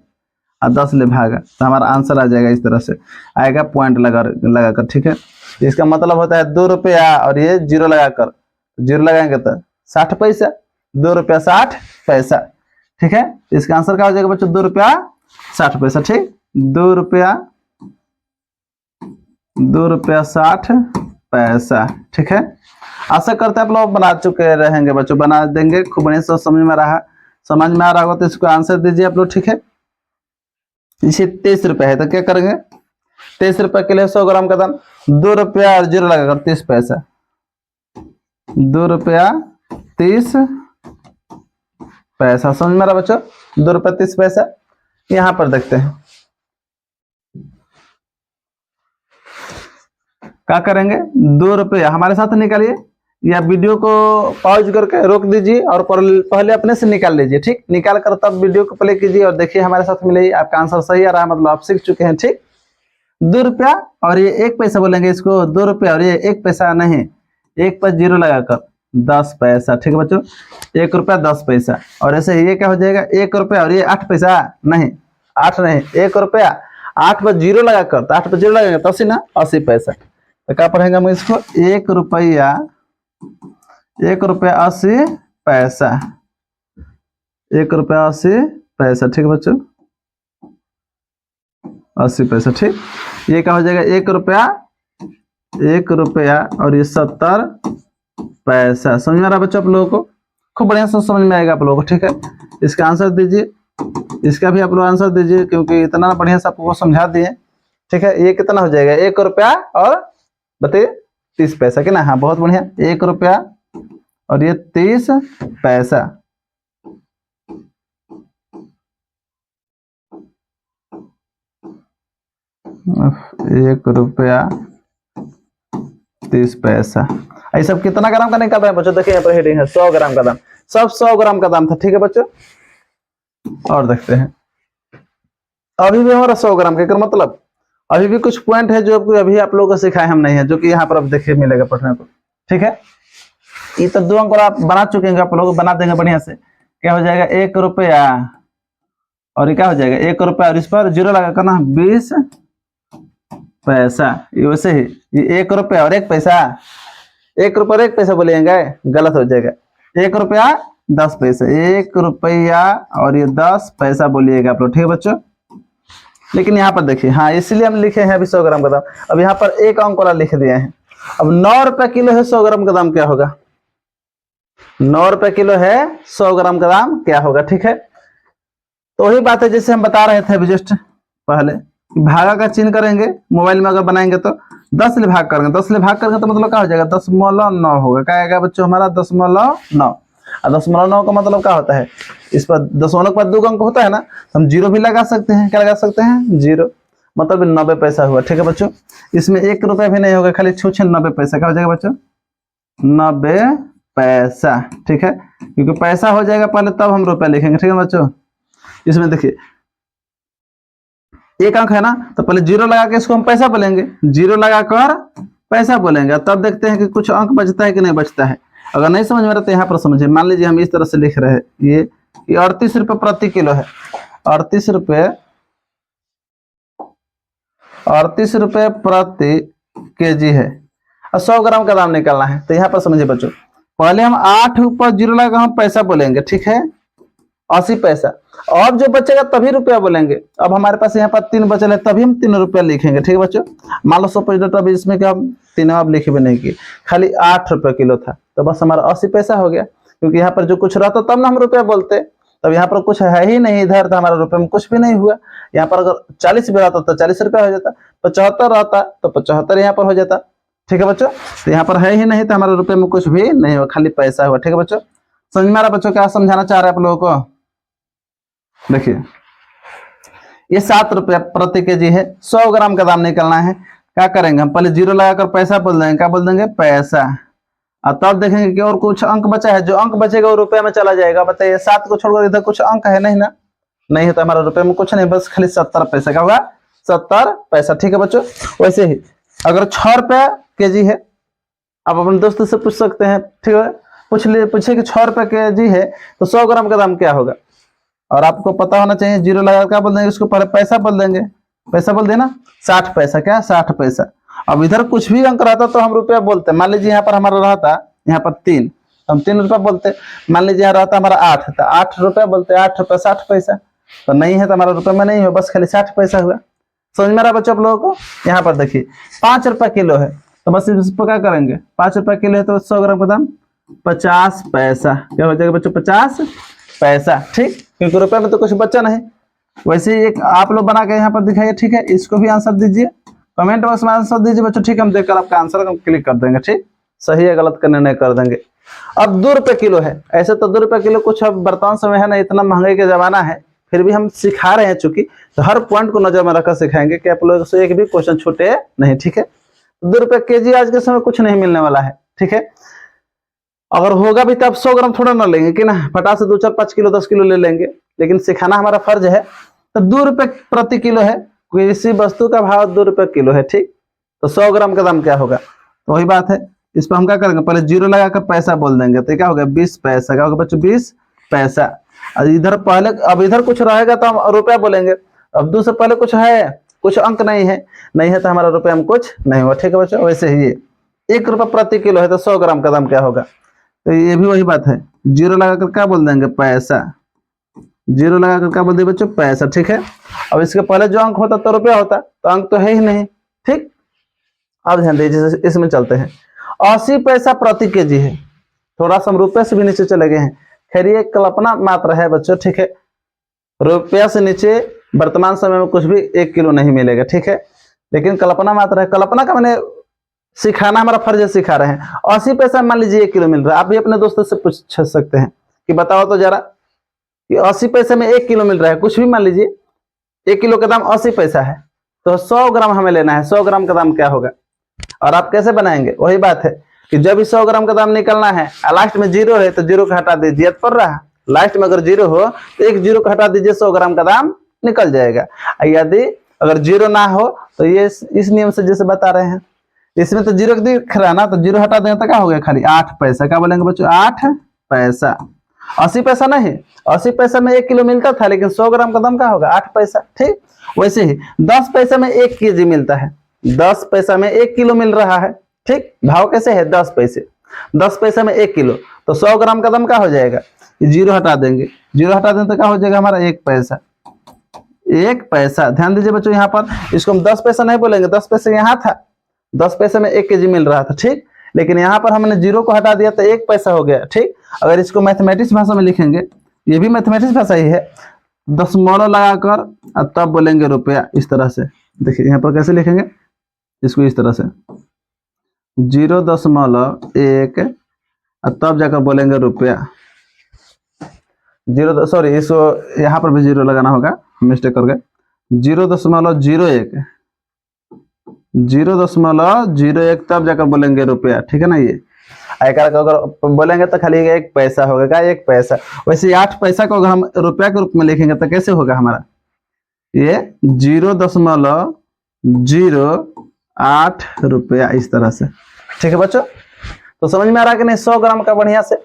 और 10 ले भागा, तो हमारा आंसर आ जाएगा इस तरह से आएगा, पॉइंट लगाकर, ठीक है। इसका मतलब होता है 2 रुपया और ये जीरो लगाकर, जीरो लगाएंगे तो 60 पैसा, 2 रुपया 60 पैसा, ठीक है। इसका आंसर क्या हो जाएगा बच्चों, 2 रुपया 60 पैसा, ठीक, 2 रुपया 2 रुपया 60 पैसा। ठीक है, आशा करते हैं आप लोग बना चुके रहेंगे बच्चों, बना देंगे खूब बढ़िया से, समझ में आ रहा होगा तो इसको आंसर दीजिए आप लोग। ठीक है, इसे 23 रुपया है तो क्या करेंगे, 23 रुपये के लिए 100 ग्राम का दाम 2 रुपया और 0 लगाकर 30 पैसा, 2 रुपया 30 पैसा। समझ में आ रहा बच्चों, 2 रुपया 30 पैसा। यहां पर देखते हैं क्या करेंगे, 2 रुपया हमारे साथ निकालिए, या वीडियो को पॉज करके रोक दीजिए और पहले अपने से निकाल लीजिए। ठीक, निकाल कर तब वीडियो को प्ले कीजिए और देखिए हमारे साथ मिले, आपका आंसर सही आ रहा है, मतलब आप सीख चुके हैं। ठीक, 2 रुपया और ये 1 पैसा बोलेंगे इसको, 2 रुपया और ये 1 पैसा नहीं, 1 पर 0 लगाकर 10 पैसा। ठीक है बच्चों, 1 रुपया 10 पैसा। और ऐसे ये क्या हो जाएगा, 1 रुपया और ये 8 पैसा नहीं, 8 नहीं, 1 रुपया 8 पर 0 लगाकर, तो 8 पर 0 लगाएंगे तो 80 ना, 80 पैसा। तो क्या पढ़ेंगे हम इसको, 1 रुपया 80 पैसा, 1 रुपया 80 पैसा। ठीक है बच्चों, 80 पैसा। ठीक, ये क्या हो जाएगा, 1 रुपया और ये 70 पैसा। समझ में आ रहा है बच्चों आप लोगों को, खूब बढ़िया से समझ में आएगा आप लोगों को। ठीक है, इसका आंसर दीजिए, इसका भी आप लोग आंसर दीजिए, क्योंकि इतना बढ़िया से आपको समझा दिए। ठीक है, ये कितना हो जाएगा, 1 रुपया और बताइए 30 पैसा कि ना। हाँ, बहुत बढ़िया, 1 रुपया और ये 30 पैसा। एक रुपया 30 पैसा। ये सब कितना ग्राम का निकाल रहे हैं बच्चों, देखिए यहाँ पर हेडिंग है 100 ग्राम का दाम, सब 100 ग्राम का दाम था। ठीक है बच्चों, और देखते हैं, अभी भी हमारा 100 ग्राम का मतलब अभी भी कुछ पॉइंट है जो अभी आप लोगों को सिखाए हम नहीं है, जो कि यहाँ पर अब देखिए मिलेगा पढ़ने को। ठीक है, ये तो 2 अंक आप बना चुके हैं, आप लोग बना देंगे बढ़िया से। क्या हो जाएगा, 1 रुपया और ये क्या हो जाएगा, 1 रुपया और इस पर 0 लगा करना 20 पैसा। ये वैसे ही ये 1 रुपया और 1 पैसा, 1 रुपया और 1 पैसा बोलेंगे, गलत हो जाएगा। 1 रुपया 10 पैसा, 1 रुपया और ये 10 पैसा बोलिएगा आप लोग। ठीक है बच्चों, लेकिन यहाँ पर देखिए, हाँ इसलिए हम लिखे हैं अभी 100 ग्राम का दाम। अब यहाँ पर 1 अंक वाला लिख दिए हैं। अब 9 रुपया किलो है, 100 ग्राम का दाम क्या होगा, 9 रुपया किलो है, 100 ग्राम का दाम क्या होगा। ठीक है, तो वही बात है जैसे हम बता रहे थे अभी जस्ट पहले, भागा का चिन्ह करेंगे, मोबाइल में अगर बनाएंगे तो 10 से भाग करेंगे, 10 से भाग करेंगे तो मतलब क्या हो जाएगा, 0.9 होगा। क्या आएगा बच्चों हमारा, 0.9। और 0.9 का मतलब क्या होता है, इस पर दशमलव पर 2 अंक होता है ना, हम 0 भी लगा सकते हैं। क्या लगा सकते हैं, 0, मतलब 90 पैसा हुआ। ठीक है बच्चों, इसमें 1 रुपया भी नहीं होगा, खाली 90 पैसा। क्या हो जाएगा बच्चों, 90 पैसा। ठीक है, क्योंकि पैसा हो जाएगा पहले तब हम रुपया लिखेंगे। ठीक है बच्चों, इसमें देखिए 1 अंक है ना, तो पहले 0 लगा के इसको हम पैसा बोलेंगे, 0 लगाकर पैसा बोलेंगे, तब देखते हैं कि कुछ अंक बचता है कि नहीं बचता है। अगर नहीं समझ में रहा तो यहाँ पर समझिए, मान लीजिए हम इस तरह से लिख रहे हैं, ये 38 रुपये प्रति किलो है, 38 रुपये प्रति केजी है, और 100 ग्राम का दाम निकालना है। तो यहाँ पर समझिए बच्चों, पहले हम 8 ऊपर 0 लगा हम पैसा बोलेंगे। ठीक है, 80 पैसा। और जो बचेगा तभी रुपया बोलेंगे। अब हमारे पास यहाँ पर 3 बचल है, तभी हम 3 रुपया लिखेंगे। ठीक है बच्चों, मान लो 100 अभी इसमें क्या हम 3 अब लिखे भी नहीं किए, खाली 8 रुपये किलो था, तो बस हमारा 80 पैसा हो गया। क्योंकि यहाँ पर जो कुछ रहता तब ना हम रुपया बोलते, तब यहाँ पर कुछ है ही नहीं इधर, तो हमारा रुपये में कुछ भी नहीं हुआ। यहाँ पर अगर 40 भी रहता तो 40 रुपया हो जाता, 75 रहता तो 75 यहाँ पर हो जाता। ठीक है बच्चों, तो यहाँ पर है ही नहीं, तो हमारे रुपये में कुछ भी नहीं हुआ, खाली पैसा हुआ। ठीक है बच्चों, समझ में आ रहा बच्चों, क्या समझाना चाह रहे हैं आप लोगों को। देखिए ये 7 रुपया प्रति केजी है, 100 ग्राम का दाम निकलना है। क्या करेंगे हम, पहले 0 लगाकर पैसा बोल देंगे। क्या बोल देंगे, पैसा। और तब देखेंगे कि और कुछ अंक बचा है, जो अंक बचेगा वो रुपये में चला जाएगा। बताइए 7 को छोड़कर इधर कुछ अंक है नहीं ना, नहीं है, तो हमारा रुपये में कुछ नहीं, बस खाली 70 पैसा। क्या होगा, 70 पैसा। ठीक है बच्चों, वैसे ही अगर 6 रुपया केजी है, आप अपने दोस्त से पूछ सकते हैं। ठीक है, पूछे कि 6 रुपया केजी है तो 100 ग्राम का दाम क्या होगा। और आपको पता होना चाहिए, 0 लगा क्या बोल देंगे, उसको पहले पैसा बोल देंगे, पैसा बोल देना 60 पैसा। क्या, 60 पैसा। अब इधर कुछ भी अंक रहता तो हम रुपया बोलते। मान लीजिए यहाँ पर हमारा रहता, यहाँ पर 3, हम 3 रुपया बोलते। मान लीजिए यहाँ रहता हमारा 8, तो 8 रुपया बोलते, 8 रुपया 60 पैसा। तो नहीं है तो हमारा रुपये में नहीं हो, बस खाली 60 पैसा हुआ। समझ में आ रहा बच्चों आप लोगों को? यहाँ पर देखिए 5 रुपए किलो है, तो बस इस पर क्या करेंगे, 5 रुपए किलो है तो 100 ग्राम का दाम 50 पैसा। क्या हो जाएगा बच्चों, 50 पैसा। ठीक, क्योंकि रुपए में तो कुछ बच्चा नहीं। वैसे ही एक आप लोग बना के यहाँ पर दिखाइए। ठीक है, इसको भी आंसर दीजिए, कमेंट बॉक्स में आंसर दीजिए बच्चों। ठीक है, हम देखकर आपका आंसर क्लिक कर देंगे। ठीक, सही या गलत का निर्णय कर देंगे। अब 2 रुपए किलो है, ऐसे तो 2 रुपए किलो कुछ अब वर्तमान समय है ना, इतना महंगाई का जमाना है, फिर भी हम सिखा रहे हैं चूंकि, तो हर पॉइंट को नजर में रखकर सिखाएंगे कि आप लोगों से एक भी क्वेश्चन छूटे नहीं। ठीक है, 2 रुपए केजी आज के समय कुछ नहीं मिलने वाला है। ठीक है, अगर होगा भी तो आप 100 ग्राम थोड़ा ना लेंगे कि ना, फटाक से 2 4 5 किलो 10 किलो ले लेंगे, लेकिन सिखाना हमारा फर्ज है। तो 2 रुपए प्रति किलो है, किसी वस्तु का भाव 2 रुपए किलो है। ठीक, तो 100 ग्राम का दाम क्या होगा, तो वही बात है, इस पर हम क्या करेंगे, पहले जीरो लगाकर पैसा बोल देंगे, तो क्या होगा 20 पैसा। क्या होगा बच्चों, 20 पैसा। और इधर पहले, अब इधर कुछ रहेगा तो हम रुपया बोलेंगे। अब 2 से पहले कुछ है, कुछ अंक नहीं है, नहीं है तो हमारा रुपया में कुछ नहीं हुआ। ठीक है बच्चों, वैसे ही ये 1 रुपया प्रति किलो है तो 100 ग्राम का दाम क्या होगा, तो ये भी वही बात है, जीरो लगाकर क्या बोल देंगे, पैसा। जीरो लगाकर क्या बोल दिए बच्चों, पैसा। ठीक है, अब इसके पहले जो अंक होता तो रुपया होता, तो अंक तो है ही नहीं। ठीक, अब ध्यान दीजिए, इसमें चलते हैं। 80 पैसा प्रति केजी है, थोड़ा सा हम रुपये से भी नीचे चले गए हैं। खैर ये कल्पना मात्र है बच्चों। ठीक है, रुपया से नीचे वर्तमान समय में कुछ भी 1 किलो नहीं मिलेगा। ठीक है, लेकिन कल्पना मात्र है, कल्पना का मैंने सिखाना हमारा फर्ज है, सिखा रहे हैं। 80 पैसा मान लीजिए 1 किलो मिल रहा है, आप भी अपने दोस्तों से पूछ सकते हैं कि बताओ तो जरा कि 80 पैसे में 1 किलो मिल रहा है, कुछ भी मान लीजिए 1 किलो का दाम 80 पैसा है, तो 100 ग्राम हमें लेना है, 100 ग्राम का दाम क्या होगा। और आप कैसे बनाएंगे, वही बात है कि जब 100 ग्राम का दाम निकलना है, लास्ट में जीरो है तो जीरो का हटा दीजिए, पड़ रहा है लास्ट में अगर जीरो हो तो एक जीरो का हटा दीजिए, 100 ग्राम का दाम निकल जाएगा। यदि अगर जीरो ना हो तो ये इस नियम से जैसे बता रहे हैं, इसमें तो जीरो दिख रहा है ना, तो जीरो हटा देंगे तो क्या हो गया, खाली 8 पैसा। क्या बोलेंगे बच्चों, 8 पैसा। 80 पैसा नहीं, 80 पैसा में 1 किलो मिलता था, लेकिन 100 ग्राम का दाम क्या होगा, 8 पैसा। ठीक, वैसे ही 10 पैसा में 1 केजी मिलता है, 10 पैसा में 1 किलो मिल रहा है। ठीक, भाव कैसे है, 10 पैसे, 10 पैसा में 1 किलो, तो 100 ग्राम का दाम क्या हो जाएगा, जीरो हटा देंगे, जीरो हटा देंगे तो क्या हो जाएगा हमारा 1 पैसा। 1 पैसा, ध्यान दीजिए बच्चों, यहाँ पर इसको हम 10 पैसा नहीं बोलेंगे, 10 पैसे यहाँ था, 10 पैसे में 1 केजी मिल रहा था। ठीक, लेकिन यहाँ पर हमने जीरो को हटा दिया तो 1 पैसा हो गया। ठीक, अगर इसको मैथमेटिक्स भाषा में लिखेंगे, ये भी मैथमेटिक्स भाषा ही है, दशमलव लगाकर तब बोलेंगे रुपया, इस तरह से। देखिए यहाँ पर कैसे लिखेंगे इसको, इस तरह से 0.1 तब जाकर बोलेंगे रुपया। जीरो, सॉरी इसको यहाँ पर भी जीरो लगाना होगा, मिस्टेक कर गए, 0.01, 0.01 तब जाकर बोलेंगे रुपया। ठीक है ना, ये आयकर का अगर बोलेंगे तो खाली 1 पैसा होगा, क्या 1 पैसा। वैसे 8 पैसा को अगर हम रुपया के रूप में लिखेंगे तो कैसे होगा हमारा, ये 0.08 रुपया, इस तरह से। ठीक है बच्चों, तो समझ में आ रहा है कि नहीं, 100 ग्राम का बढ़िया से।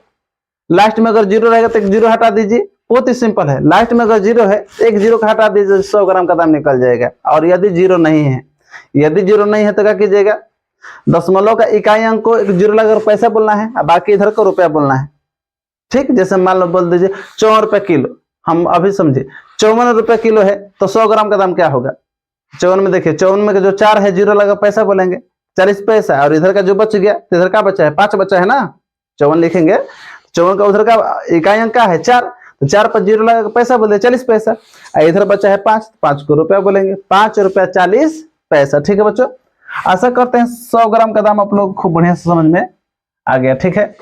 लास्ट में अगर जीरो रहेगा तो 1 जीरो हटा दीजिए, बहुत ही सिंपल है। लास्ट में अगर जीरो है, 1 जीरो का हटा दीजिए, 100 ग्राम का दाम निकल जाएगा। और यदि जीरो नहीं है, यदि जीरो नहीं है तो क्या कीजिएगा, दशमलव का इकाई अंक को 1 जीरो लगाकर पैसा बोलना है, और बाकी इधर को रुपया बोलना है। ठीक, जैसे मान लो बोल दीजिए 54 रुपए किलो, हम अभी समझे 54 रुपए किलो है, तो 100 ग्राम का दाम क्या होगा। 54 में देखिए, 54 में जो 4 है, जीरो लगा पैसा बोलेंगे, 40 पैसा। और इधर का जो बच गया, इधर का बचा है 5 बचा है ना, 54 लिखेंगे, 54 का उधर का इकाई अंक का है 4, तो 4 पर जीरो लगा पैसा बोले 40 पैसा। इधर बचा है 5, 5 को रुपया बोलेंगे, 5 रुपया 40 पैसा। ठीक है बच्चों, आशा करते हैं 100 ग्राम का दाम आप लोग खूब बढ़िया से समझ में आ गया। ठीक है,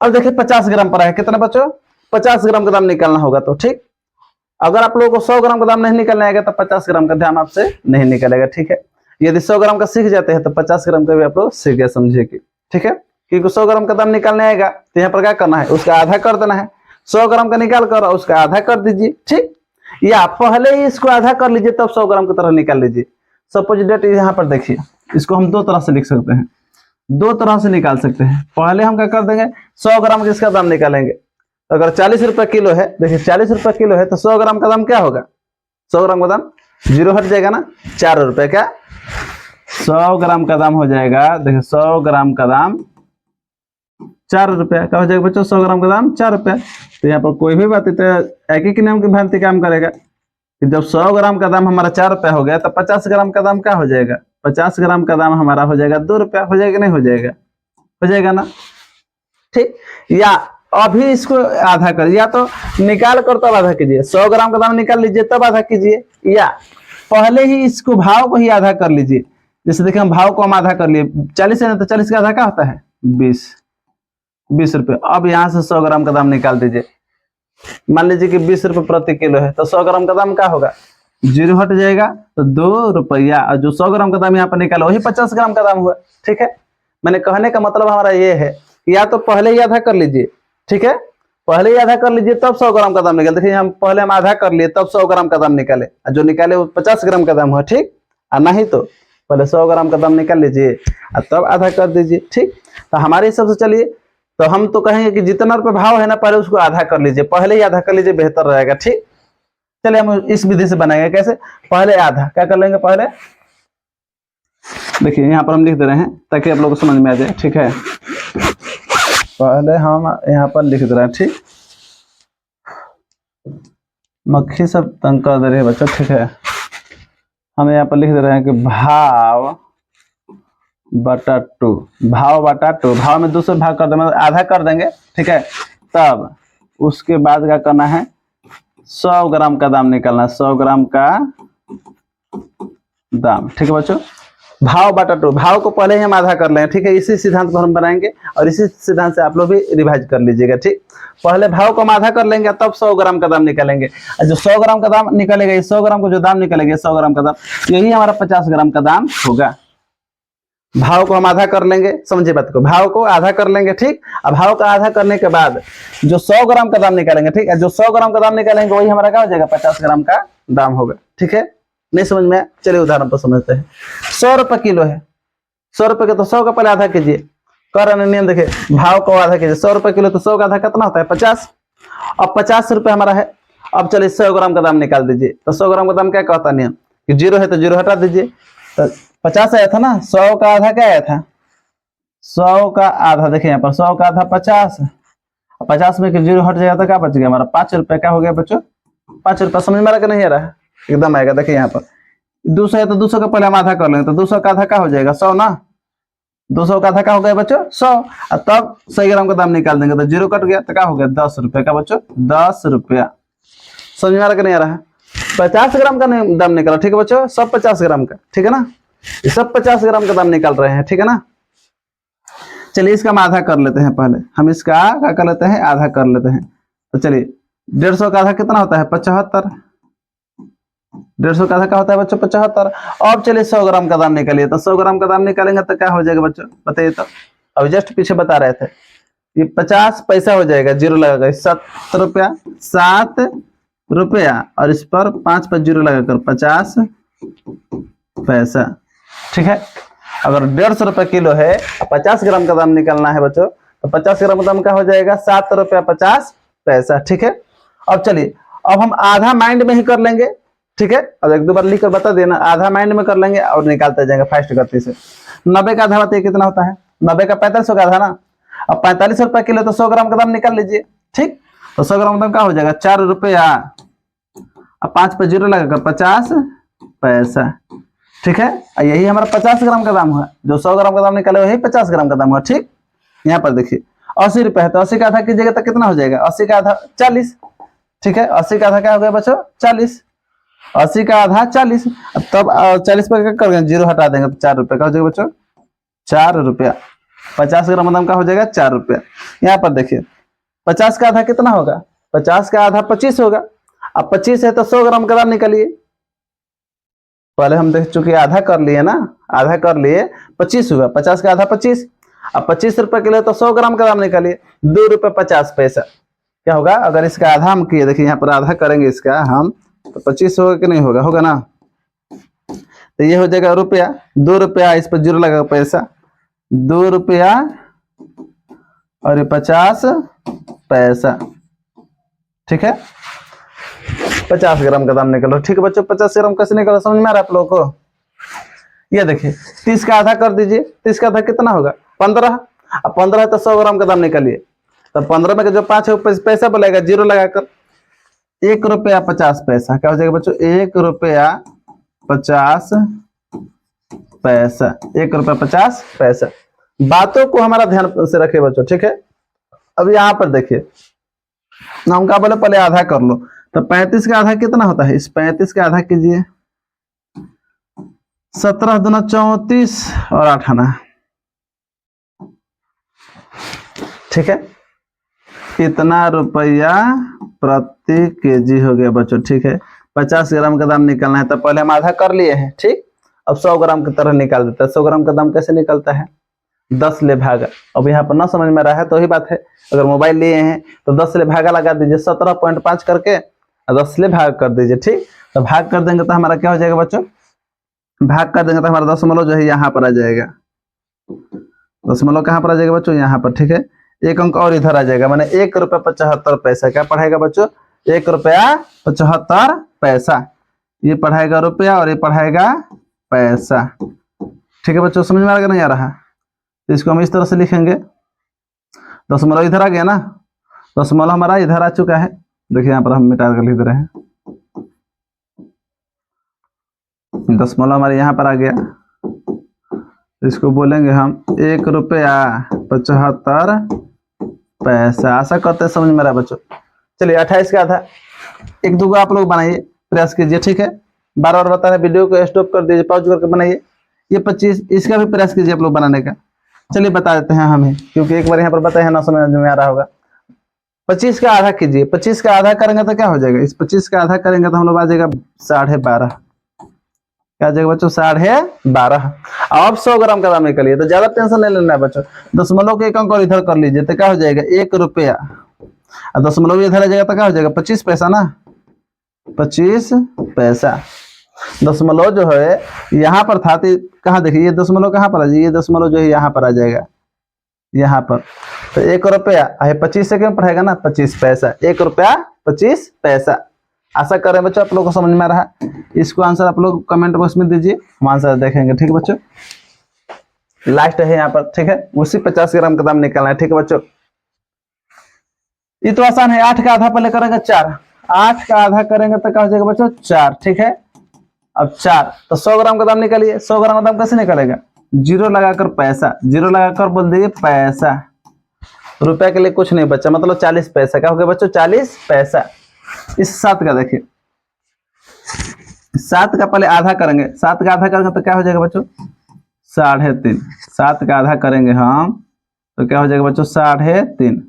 अब देखिए 50 ग्राम पर है, कितना बच्चों, 50 ग्राम का दाम निकालना होगा। तो ठीक, अगर आप लोगों को 100 ग्राम का दाम नहीं निकलने आएगा तो 50 ग्राम का दाम आपसे नहीं निकलेगा। ठीक है, यदि 100 ग्राम का सीख जाते हैं तो 50 ग्राम का भी आप लोग सीख गए, समझिए कि। ठीक है, क्योंकि 100 ग्राम का दाम निकालने आएगा तो यहाँ पर क्या करना है, उसका आधा कर देना है। 100 ग्राम का निकाल कर उसका आधा कर दीजिए। ठीक, या पहले ही इसको आधा कर लीजिए तब 100 ग्राम की तरह निकाल लीजिए। सपोज डेट यहाँ पर देखिए, इसको हम 2 तरह से लिख सकते हैं, 2 तरह से निकाल सकते हैं। पहले हम क्या कर देंगे, 100 ग्राम किसका दाम निकालेंगे, अगर 40 रुपए किलो है, देखिए 40 रुपए किलो है तो 100 ग्राम का दाम क्या होगा, 100 ग्राम का दाम जीरो हट जाएगा ना, 4 रुपए का 100 ग्राम का दाम हो जाएगा। देखिए 100 ग्राम का दाम 4 रुपया क्या हो जाएगा बच्चों, 100 ग्राम का दाम 4 रुपया। तो यहाँ पर कोई भी बात, तो एक ही नियम की भांति काम करेगा। कि जब 100 ग्राम का दाम हमारा 4 रुपया हो गया तो 50 ग्राम का दाम क्या हो जाएगा, 50 ग्राम का दाम हमारा हो जाएगा 2 रुपया। हो जाएगा नहीं हो जाएगा, हो जाएगा ना। ठीक, या अभी इसको आधा कर, या तो निकाल कर तब आधा कीजिए, 100 ग्राम का दाम निकाल लीजिए तब आधा कीजिए, या पहले ही इसको भाव को ही आधा कर लीजिए। जैसे देखिए हम भाव को हम आधा कर लिए, 40 है ना, तो 40 का आधा क्या होता है 20 रुपये। अब यहाँ से 100 ग्राम का दाम निकाल दीजिए। मान लीजिए कि 20 रुपये प्रति किलो है, तो 100 ग्राम का दाम क्या होगा, 0 हट जाएगा तो 2 रुपया। और जो 100 ग्राम का दाम यहाँ पर निकाला वही 50 ग्राम का दाम हुआ। ठीक है, मैंने कहने का मतलब हमारा ये है, या तो पहले ही आधा कर लीजिए, ठीक है, पहले ही आधा कर लीजिए तब 100 ग्राम का दाम निकाले। देखिए हम पहले हम आधा कर लिए तब 100 ग्राम का दाम निकाले, और जो निकाले वो 50 ग्राम का दाम हुआ। ठीक, और नहीं तो पहले 100 ग्राम का दाम निकाल लीजिए और तब आधा कर दीजिए। ठीक, तो हमारे हिसाब से चलिए, तो हम तो कहेंगे कि जितना रुपये भाव है ना पहले उसको आधा कर लीजिए, पहले ही आधा कर लीजिए, बेहतर रहेगा। ठीक, चलिए हम इस विधि से बनाएंगे। कैसे, पहले आधा क्या कर लेंगे, पहले देखिए यहाँ पर हम लिख दे रहे हैं ताकि आप लोगों को समझ में आ जाए। ठीक है, पहले हम यहाँ पर लिख दे रहे हैं। ठीक, मक्खी सब तंग कर दे रही है बच्चों। ठीक है, हम यहाँ पर लिख दे रहे हैं कि भाव बटा 2, भाव बटा 2, भाव में 2 से भाग कर देंगे, आधा कर देंगे। ठीक है, तब उसके बाद क्या करना है, 100 ग्राम का दाम निकालना है, 100 ग्राम का दाम। ठीक है बच्चों, भाव बटा 2, भाव को पहले ही हम आधा कर लेंगे। ठीक है, इसी सिद्धांत को हम बनाएंगे और इसी सिद्धांत से आप लोग भी रिवाइज कर लीजिएगा। ठीक, पहले भाव को हम आधा कर लेंगे तब 100 ग्राम का दाम निकालेंगे, और जो 100 ग्राम का दाम निकलेगा, 100 ग्राम को जो दाम निकलेगा 100 ग्राम का दाम, यही हमारा 50 ग्राम का दाम होगा। भाव को हम आधा कर लेंगे, समझिए बात को, भाव को आधा कर लेंगे। ठीक, अब भाव का आधा करने के बाद जो 100 ग्राम का दाम निकालेंगे, ठीक है, जो 100 ग्राम का दाम निकालेंगे वही हमारा क्या हो जाएगा, 50 ग्राम का दाम होगा। ठीक है, नहीं समझ में, चलिए उदाहरण पर समझते हैं। 100 रुपये किलो है, 100 रुपये के तो 100 का पहले आधा कीजिए, कर नियम देखिए, भाव को आधा कीजिए, 100 रुपये किलो, तो 100 का आधा कितना होता है 50। अब 50 रुपये हमारा है, अब चलिए 100 ग्राम का दाम निकाल दीजिए। तो 100 ग्राम का दाम क्या कहता है नियम, कि 0 है तो 0 हटा दीजिए, तो 50 आया था ना, 100 का आधा क्या आया था, 100 का आधा, देखिए यहाँ पर 100 का आधा 50, 50 में 0 हट जाएगा तो क्या बच गया हमारा 5 रुपये। क्या हो गया बच्चों, 5 रुपये। समझ में आ रहा कि नहीं आ रहा है, एकदम आएगा। देखिए यहाँ पर 200 है तो 200 का पहले हम आधा कर लेंगे, तो 200 का आधा क्या हो जाएगा 100 ना, 200 का आधा क्या हो गया बच्चों 100, और तब 100 ग्राम का दाम निकाल देंगे तो 0 कट गया तो क्या हो गया 10 रुपये का बच्चों, 10 रुपया। समझ में आ रहा कि नहीं आ रहा है, 50 ग्राम का दाम निकाला। ठीक है बच्चों, सब 50 ग्राम का, ठीक है ना, ये सब 50 ग्राम का दाम निकाल रहे हैं। ठीक है ना, चलिए इसका हम आधा कर लेते हैं, पहले हम इसका क्या कर लेते हैं, आधा कर लेते हैं। तो चलिए 150 का आधा कितना होता है 75, 150 का आधा क्या होता है बच्चों 75। अब चलिए 100 ग्राम का दाम निकालिए, तो 100 ग्राम का दाम निकालेंगे तो क्या हो जाएगा बच्चों बताइए। तो अभी जस्ट पीछे बता रहे थे, ये 50 पैसा हो जाएगा, 0 लगेगा 7 रुपया, 7 रुपया, और इस पर 5 पर 0 लगाकर 50 पैसा। ठीक है, अगर 150 रुपये किलो है, 50 ग्राम का दाम निकालना है बच्चों, तो 50 ग्राम का दाम क्या हो जाएगा 7 रुपया 50 पैसा। ठीक है, अब चलिए अब हम आधा माइंड में ही कर लेंगे। ठीक है, अब एक दो बार लिख कर बता देना, आधा माइंड में कर लेंगे और निकालते जाएंगे फास्ट गति से। 90 का आधा बताइए कितना होता है, 90 का 45 का आधा ना। अब 45 रुपये किलो, तो 100 ग्राम का दाम निकाल लीजिए। ठीक, तो 100 ग्राम का दाम क्या हो जाएगा 4 रुपया, अब 5 पर 0 लगाकर 50 पैसा। ठीक है, यही हमारा 50 ग्राम का दाम हुआ, जो 100 ग्राम का दाम निकाले वही 50 ग्राम का दाम हुआ। ठीक, यहाँ पर देखिए 80 रुपये है, तो 80 का आधा कीजिएगा तो कितना हो जाएगा, 80 का आधा 40। ठीक है, 80 का आधा क्या हो गया बच्चों 40, 80 का आधा 40, तब 40 पर क्या कर 0 हटा देंगे तो 4 रुपये का हो जाएगा बच्चों 4 रुपया। 50 ग्राम का दाम का हो जाएगा 4 रुपया। यहाँ पर देखिए 50 का आधा कितना होगा, 50 का आधा 25 होगा। अब 25 है तो 100 ग्राम का दाम निकालिए, पहले हम देख चुके आधा कर लिए ना, आधा कर लिए 25 हुआ, 50 का आधा 25। अब 25 रुपए के लिए तो 100 ग्राम का दाम निकालिए, 2 रुपये 50 पैसा। क्या होगा, अगर इसका आधा हम किए, देखिए यहाँ पर आधा करेंगे इसका हम, तो 25 होगा कि नहीं होगा, होगा ना। तो ये हो जाएगा रुपया, 2 रुपया, इस पर 0 लगा पैसा, 2 रुपया और ये 50 पैसा। ठीक है, 50 ग्राम का दाम निकल रहा। ठीक है बच्चों, 50 ग्राम कैसे निकल रहा समझ में आ रहा है आप लोगों को। ये देखिए 30 का आधा कर दीजिए, 30 का आधा कितना होगा 15, अब 15 है तो 100 ग्राम का दाम निकालिए, तो 15 में जो 5 पैसा बोलेगा 0 लगाकर, ₹1.50 क्या हो जाएगा बच्चों, ₹1.50। ₹1.50। बातों को हमारा ध्यान से रखिए बच्चों, ठीक है। अब यहाँ पर देखिए, हम क्या बोले, पहले आधा कर लो। तो 35 का आधा कितना होता है, इस 35 का आधा कीजिए, 17 दूना 34 और 8 आना, ठीक है। इतना रुपया प्रति केजी हो गया बच्चों, ठीक है। 50 ग्राम का दाम निकालना है, तो पहले हम आधा कर लिए हैं, ठीक। अब 100 ग्राम की तरह निकाल देते हैं। 100 ग्राम का दाम कैसे निकलता है, 10 ले भागा। अब यहाँ पर ना समझ में रहा है तो ही बात है, अगर मोबाइल लिए हैं तो 10 ले भागा लगा दीजिए, 17.5 करके 10 ले भाग कर दीजिए, ठीक। तो भाग कर देंगे तो हमारा क्या हो जाएगा बच्चों, भाग कर देंगे तो हमारा दशमलव जो है यहाँ पर आ जाएगा। दशमलव कहाँ पर आ जाएगा बच्चों, यहाँ पर, ठीक है। एक अंक और इधर आ जाएगा, माने ₹1.75। क्या पढ़ाएगा बच्चों, ₹1.75। ये पढ़ाएगा रुपया और ये पढ़ाएगा पैसा, ठीक है बच्चों। समझ में आ रहा नहीं आ रहा, तो इसको हम इस तरह से लिखेंगे। दशमलव इधर आ गया ना, दशमलव हमारा इधर आ चुका है। देखिए यहाँ पर हम मिटा कर लिख रहे हैं, दशमलव हमारे यहाँ पर आ गया। इसको बोलेंगे हम ₹1.75। आशा करते हैं समझ में रहा बच्चों। चलिए 28 का आधा, एक दो आप लोग बनाइए, प्रयास कीजिए, ठीक है। बार बार बता रहे, वीडियो को स्टॉप कर दीजिए, पॉज करके बनाइए। ये 25, इसका भी प्रयास कीजिए आप लोग बनाने का। चलिए बता देते हैं हमें, क्योंकि एक बार यहाँ पर बताए हैं ना, समझ में आ रहा होगा। 25 का आधा कीजिए, 25 का आधा करेंगे तो क्या हो जाएगा, इस 25 का आधा करेंगे तो हम लोग आ जाएगा 12.5। क्या आ जाएगा बच्चों, 12.5। अब 100 ग्राम का दाम निकलिए, तो ज्यादा टेंशन नहीं लेना है बच्चों। दशमलव के एक अंक और इधर कर लीजिए, तो क्या हो जाएगा, ₹1। और दशमलव इधर आ जाएगा तो क्या हो जाएगा, 25 पैसा ना, 25 पैसा। दशमलव जो है यहाँ पर था, तो कहाँ देखिए, ये दशमलव कहाँ पर आ जाएगा, ये दशमलव जो है यहाँ पर आ जाएगा, यहाँ पर। तो ₹1 है, 25 से क्यों पढ़ेगा ना, 25 पैसा, ₹1.25। आशा कर रहे हैं बच्चों आप लोगों को समझ में आ रहा है। इसको आंसर आप लोग कमेंट बॉक्स में दीजिए, हम आंसर देखेंगे, ठीक है बच्चों। लास्ट है यहाँ पर, ठीक है, उसी 50 ग्राम का दाम निकालना है, ठीक है बच्चों। ये तो आसान है। 8 का आधा पहले करेंगे 4, 8 का आधा करेंगे तो क्या हो जाएगा बच्चों, 4, ठीक है। अब 4, तो 100 ग्राम का दाम निकालिए। 100 ग्राम का दाम कैसे निकलेगा, जीरो लगाकर पैसा, जीरो लगाकर बोल दीजिए पैसा। रुपए के लिए कुछ नहीं बचा, मतलब 40 पैसा। क्या हो गया बच्चों, 40 पैसा। इस 7 का देखिए, 7 का पहले आधा करेंगे, 7 का आधा करेंगे तो क्या हो जाएगा बच्चों, 3.5। 7 का आधा करेंगे हम तो क्या हो जाएगा बच्चों, 3.5,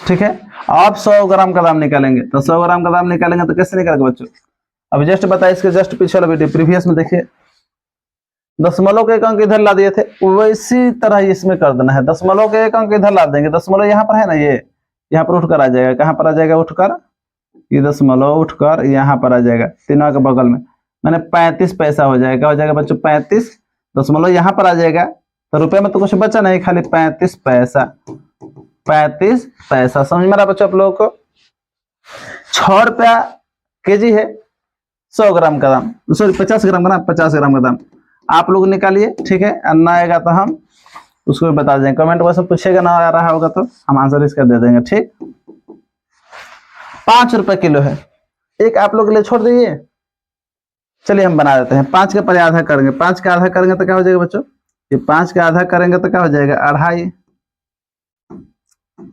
ठीक है। अब 100 ग्राम का दाम निकालेंगे, तो 100 ग्राम का दाम निकालेंगे तो कैसे निकालेंगे बच्चों, अब जस्ट बताइए, इसके जस्ट पीछे वाला वीडियो प्रीवियस में देखिए। दशमलव के एक अंक इधर ला दिए थे, वैसी तरह इसमें कर देना है। दशमलव के एक अंक इधर ला देंगे, दशमलव यहाँ पर है ना, ये यहाँ पर उठकर आ जाएगा। कहाँ पर आ जाएगा, उठकर, ये दशमलव उठकर यहाँ पर आ जाएगा, तीनों के बगल में, मैंने 35 पैसा हो जाएगा। क्या हो जाएगा बच्चों, 35। दशमलव यहाँ पर आ जाएगा, तो रुपए में तो कुछ बचा नहीं, खाली 35 पैसा, 35 पैसा। समझ में आ रहा बच्चों आप लोगों को। ₹6 केजी है, 100 ग्राम का दाम, सॉरी 50 ग्राम का ना, 50 ग्राम का दाम आप लोग निकालिए, ठीक है। ना आएगा तो हम उसको भी बता देंगे, कमेंट बॉक्स में पूछेगा, ना आ रहा होगा तो हम आंसर इसका दे देंगे, ठीक। ₹5 किलो है, एक आप लोग के लिए छोड़ दीजिए। चलिए हम बना देते हैं। 5 का पहले आधा करेंगे, 5 का आधा करेंगे तो क्या हो जाएगा बच्चों, ये 5 का आधा करेंगे तो क्या हो जाएगा, 2.5।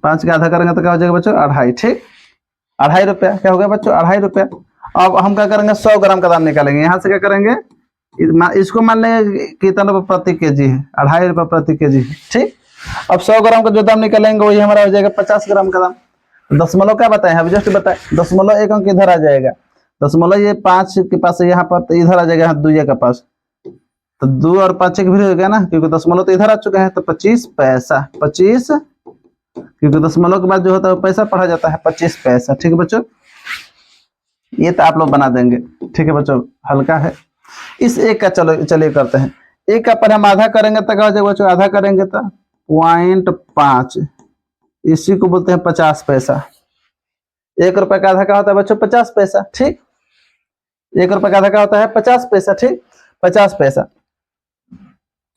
5 का आधा करेंगे तो क्या हो जाएगा बच्चों, 2.5, ठीक। ₹2.5 क्या हो गया बच्चों, ₹2.5। अब हम क्या करेंगे, 100 ग्राम का दाम निकालेंगे। यहाँ से क्या करेंगे, इसको मान लेंगे कितना रुपये प्रति केजी है, ₹2.5 प्रति केजी है, ठीक। अब 100 ग्राम का जो दाम निकालेंगे वही हमारा हो जाएगा 50 ग्राम का दाम। दशमलव क्या बताए, अभी जस्ट बताए, दशमलव एक अंक इधर आ जाएगा, दशमलव ये 5 के पास यहाँ पर, तो इधर आ जाएगा यहाँ 2 के पास, तो 2 और 5 एक भी हो गया ना, क्योंकि दशमलव तो इधर आ चुका है, तो 25 पैसा, 25, क्योंकि दशमलव के बाद जो होता है वो पैसा पढ़ा जाता है, 25 पैसा, ठीक है बच्चों। ये तो आप लोग बना देंगे, ठीक है बच्चों, हल्का है। इस एक का चलो चलिए करते हैं। एक का पर हम आधा करेंगे तो क्या हो जाएगा बच्चों, आधा करेंगे तो 0.5, इसी को बोलते हैं 50 पैसा। ₹1 का आधा क्या होता है बच्चों, 50 पैसा, ठीक। ₹1 का आधा क्या होता है, 50 पैसा, ठीक, 50 पैसा।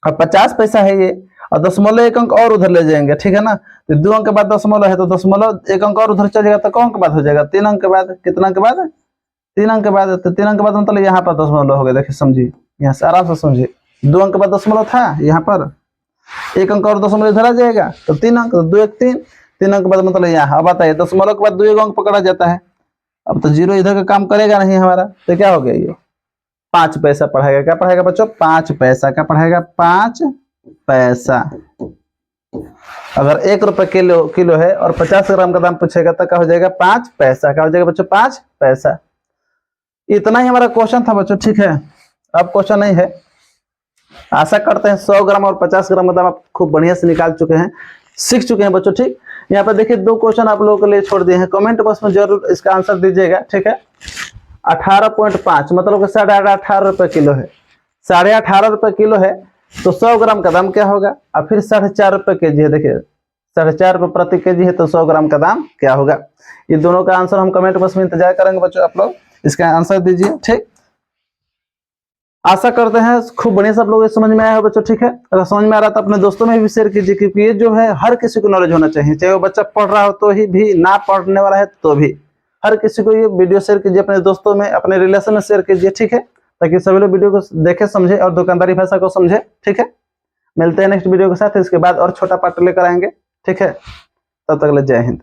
अब 50 पैसा है ये, और दशमलव एक अंक और उधर ले जाएंगे, ठीक है ना। तो 2 अंक के बाद दशमलव है तो दशमलव एक अंक और उधर चल जाएगा तो कौन अंक के बाद हो जाएगा, 3 अंक के बाद। कितना अंक के बाद, 3 अंक के बाद। तो 3 अंक के बाद मतलब यहाँ पर दशमलव हो गया, देखिए समझिए, यहाँ से आराम से समझिए। 2 अंक के बाद दशमलव था यहाँ पर, 1 अंक और दशमलव इधर आ जाएगा तो 3 अंक, 2 1 3, 3 अंक के बाद मतलब यहाँ। अब बताइए दशमलव के बाद 2 अंक पकड़ा जाता है, अब तो 0 इधर का काम करेगा नहीं हमारा, तो क्या हो गया ये 5 पैसा पढ़ाएगा। क्या पढ़ाएगा बच्चों, 5 पैसा। क्या पढ़ाएगा, 5 पैसा। अगर 1 रुपए किलो है और 50 ग्राम का दाम पूछेगा तो क्या हो जाएगा, 5 पैसा। क्या हो जाएगा बच्चों, 5 पैसा। इतना ही हमारा क्वेश्चन था बच्चों, ठीक है। अब क्वेश्चन नहीं है। आशा करते हैं 100 ग्राम और 50 ग्राम का दाम आप खूब बढ़िया से निकाल चुके हैं, सीख चुके हैं बच्चों, ठीक। यहाँ पर देखिए 2 क्वेश्चन आप लोगों के लिए छोड़ दिए हैं, कमेंट बॉक्स में जरूर इसका आंसर दीजिएगा, ठीक है। 18.5 मतलब कि 18.5 रुपए किलो है, 18.5 रुपए किलो है तो 100 ग्राम का दाम क्या होगा। और फिर 4.5 रुपए के जी है, देखिए 4.5 रुपए प्रति के जी है तो 100 ग्राम का दाम क्या होगा। ये दोनों का आंसर हम कमेंट बॉक्स में इंतजार करेंगे बच्चों, आप लोग इसका आंसर दीजिए, ठीक। आशा करते हैं खूब बढ़िया सब लोग समझ में आया हो बच्चों, ठीक है। अगर समझ में आ रहा तो अपने दोस्तों में भी शेयर कीजिए, क्योंकि ये जो है हर किसी को नॉलेज होना चाहिए, चाहे वो बच्चा पढ़ रहा हो तो ही भी, ना पढ़ने वाला है तो भी, हर किसी को ये वीडियो शेयर कीजिए, अपने दोस्तों में, अपने रिलेशन में शेयर कीजिए, ठीक है, ताकि सभी लोग वीडियो को देखे समझे और दुकानदारी भाषा को समझे, ठीक है। मिलते हैं नेक्स्ट वीडियो के साथ, इसके बाद और छोटा पार्ट लेकर आएंगे, ठीक है। तब तक ले जय हिंद।